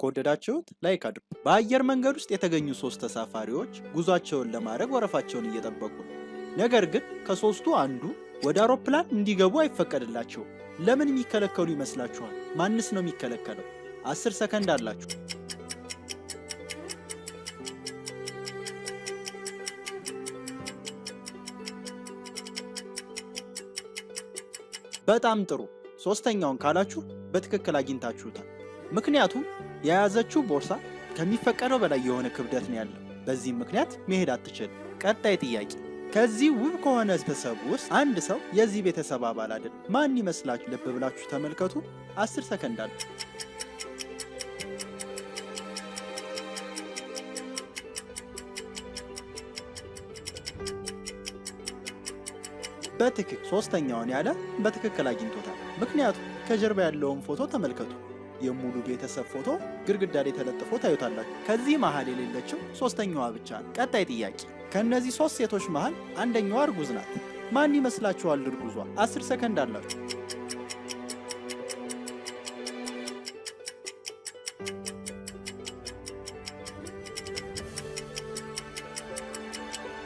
ከወደዳችሁት ላይክ አድርጉ። በአየር መንገድ ውስጥ የተገኙ 3 ተሳፋሪዎች ጉዟቸውን ለማድረግ ወረፋቸውን እየጠበቁ ነው። ነገር ግን ከሶስቱ አንዱ ወደ አውሮፕላን እንዲገቡ አይፈቀድላቸውም። ለምን የሚከለከሉ ይመስላችኋል? ማንስ ነው የሚከለከለው? 10 ሰከንድ አላችሁ። በጣም ጥሩ። ሶስተኛውን ካላችሁ በትክክል አግኝታችሁታል። ምክንያቱም የያዘችው ቦርሳ ከሚፈቀደው በላይ የሆነ ክብደት ነው ያለው። በዚህም ምክንያት መሄድ አትችልም። ቀጣይ ጥያቄ፣ ከዚህ ውብ ከሆነ ቤተሰብ ውስጥ አንድ ሰው የዚህ ቤተሰብ አባል አይደል? ማን ይመስላችሁ? ልብ ብላችሁ ተመልከቱ። 10 ሰከንድ አለ። በትክክል ሶስተኛውን ያለ በትክክል አግኝቶታል። ምክንያቱም ከጀርባ ያለውን ፎቶ ተመልከቱ። የሙሉ ቤተሰብ ፎቶ ግድግዳ ላይ ተለጥፎ ታዩታላችሁ። ከዚህ መሃል የሌለችው ሶስተኛዋ ብቻ ነው። ቀጣይ ጥያቄ፣ ከነዚህ 3 ሴቶች መሃል አንደኛዋ እርጉዝ ናት። ማን ይመስላችኋል እርጉዟ? 10 ሰከንድ አላችሁ።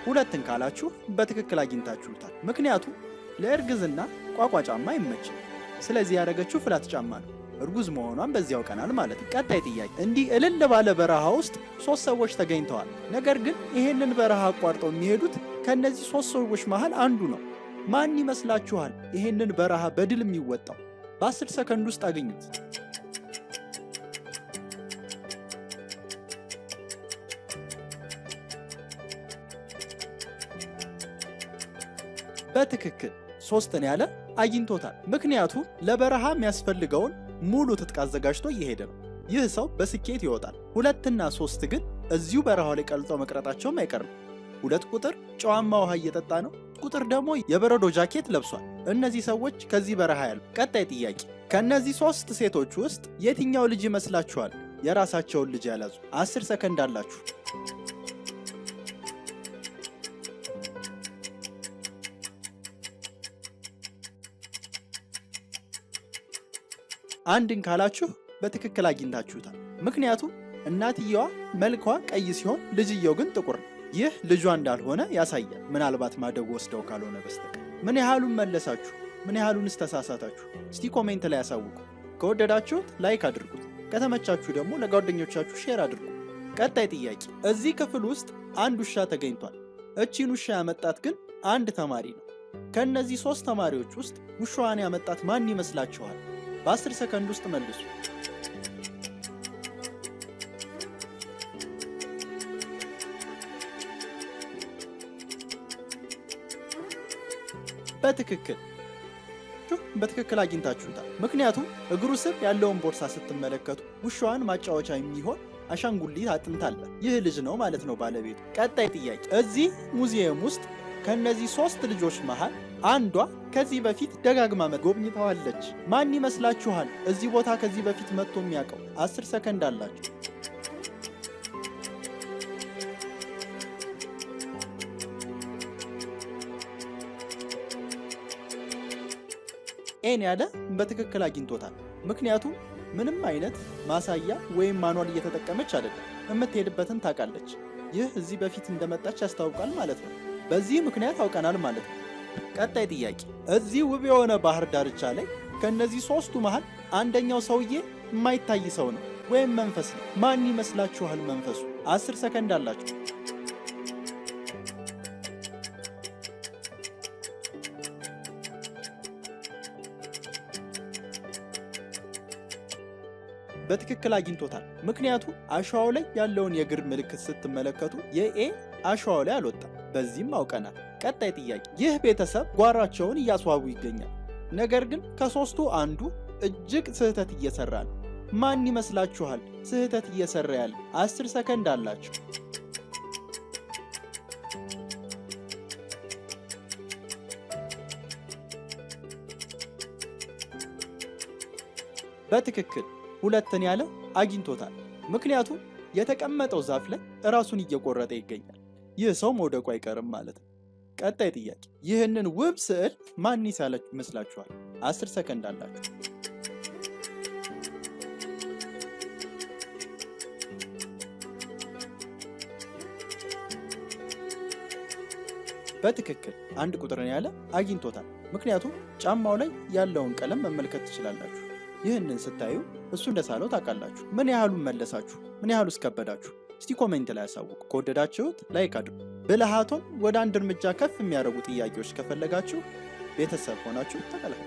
ሁለትን ካላችሁ በትክክል አግኝታችሁታል። ምክንያቱም ለእርግዝና ቋቋ ጫማ አይመችም። ስለዚህ ያደረገችው ፍላት ጫማ ነው። እርጉዝ መሆኗን በዚያው ቀናል ማለት ነው። ቀጣይ ጥያቄ፣ እንዲህ እልል ባለ በረሃ ውስጥ 3 ሰዎች ተገኝተዋል። ነገር ግን ይሄንን በረሃ አቋርጠው የሚሄዱት ከነዚህ 3 ሰዎች መሃል አንዱ ነው። ማን ይመስላችኋል ይሄንን በረሃ በድል የሚወጣው? በ10 ሰከንድ ውስጥ አገኙት። በትክክል 3ን ያለ አግኝቶታል። ምክንያቱም ለበረሃ የሚያስፈልገውን ሙሉ ትጥቅ አዘጋጅቶ እየሄደ ነው። ይህ ሰው በስኬት ይወጣል። 2 እና 3 ግን እዚሁ በረሃው ላይ ቀልጠው መቅረታቸውም አይቀርም። 2 ቁጥር ጨዋማ ውሃ እየጠጣ ነው። ቁጥር ደግሞ የበረዶ ጃኬት ለብሷል። እነዚህ ሰዎች ከዚህ በረሃ ያሉ። ቀጣይ ጥያቄ፣ ከእነዚህ 3 ሴቶች ውስጥ የትኛው ልጅ ይመስላችኋል የራሳቸውን ልጅ ያላዙ? 10 ሰከንድ አላችሁ። አንድን ካላችሁ በትክክል አግኝታችሁታል። ምክንያቱም እናትየዋ መልኳ ቀይ ሲሆን ልጅየው ግን ጥቁር ነው። ይህ ልጇ እንዳልሆነ ያሳያል፣ ምናልባት ማደጎ ወስደው ካልሆነ በስተቀር። ምን ያህሉን መለሳችሁ? ምን ያህሉንስ ተሳሳታችሁ? እስቲ ኮሜንት ላይ ያሳውቁ። ከወደዳችሁት ላይክ አድርጉት፣ ከተመቻችሁ ደግሞ ለጓደኞቻችሁ ሼር አድርጉ። ቀጣይ ጥያቄ፣ እዚህ ክፍል ውስጥ አንድ ውሻ ተገኝቷል። እቺን ውሻ ያመጣት ግን አንድ ተማሪ ነው። ከእነዚህ 3 ተማሪዎች ውስጥ ውሻዋን ያመጣት ማን ይመስላችኋል? በ10 ሰከንድ ውስጥ መልሱ። በትክክል አግኝታችሁታል። ምክንያቱም እግሩ ስር ያለውን ቦርሳ ስትመለከቱ ውሻዋን ማጫወቻ የሚሆን አሻንጉሊት አጥንት አለ። ይህ ልጅ ነው ማለት ነው ባለቤቱ። ቀጣይ ጥያቄ፣ እዚህ ሙዚየም ውስጥ ከነዚህ 3 ልጆች መሃል አንዷ ከዚህ በፊት ደጋግማ ጎብኝተዋለች። ማን ይመስላችኋል እዚህ ቦታ ከዚህ በፊት መጥቶ የሚያውቀው? 10 ሰከንድ አላችሁ። ኤን ያለ በትክክል አግኝቶታል። ምክንያቱም ምንም አይነት ማሳያ ወይም ማኗል እየተጠቀመች አይደለም። የምትሄድበትን ታውቃለች። ይህ እዚህ በፊት እንደመጣች ያስታውቃል ማለት ነው። በዚህ ምክንያት አውቀናል ማለት ነው። ቀጣይ ጥያቄ፣ እዚህ ውብ የሆነ ባህር ዳርቻ ላይ ከነዚህ 3ቱ መሃል አንደኛው ሰውዬ የማይታይ ሰው ነው ወይም መንፈስ ነው። ማን ይመስላችኋል መንፈሱ? 10 ሰከንድ አላችሁ። በትክክል አግኝቶታል። ምክንያቱም አሸዋው ላይ ያለውን የእግር ምልክት ስትመለከቱ የኤ አሸዋው ላይ አልወጣም። በዚህም አውቀናል። ቀጣይ ጥያቄ፣ ይህ ቤተሰብ ጓሯቸውን እያስዋቡ ይገኛል። ነገር ግን ከ3ቱ አንዱ እጅግ ስህተት እየሰራ ነው። ማን ይመስላችኋል ስህተት እየሰራ ያለ? 10 ሰከንድ አላችሁ። በትክክል 2ን ያለ አግኝቶታል። ምክንያቱም የተቀመጠው ዛፍ ላይ ራሱን እየቆረጠ ይገኛል። ይህ ሰው መውደቁ አይቀርም ማለት ነው። ቀጣይ ጥያቄ፣ ይህንን ውብ ስዕል ማን ይሳለች ይመስላችኋል? 10 ሰከንድ አላችሁ። በትክክል አንድ ቁጥርን ያለ አግኝቶታል። ምክንያቱም ጫማው ላይ ያለውን ቀለም መመልከት ትችላላችሁ። ይህንን ስታዩ እሱ እንደሳለው ታውቃላችሁ። ምን ያህሉን መለሳችሁ? ምን ያህሉስ ከበዳችሁ? እስቲ ኮሜንት ላይ አሳውቁ። ከወደዳችሁት ላይክ አድርጉ። ብልሃቶን ወደ አንድ እርምጃ ከፍ የሚያደርጉ ጥያቄዎች ከፈለጋችሁ ቤተሰብ ሆናችሁ ተቀላቀሉ።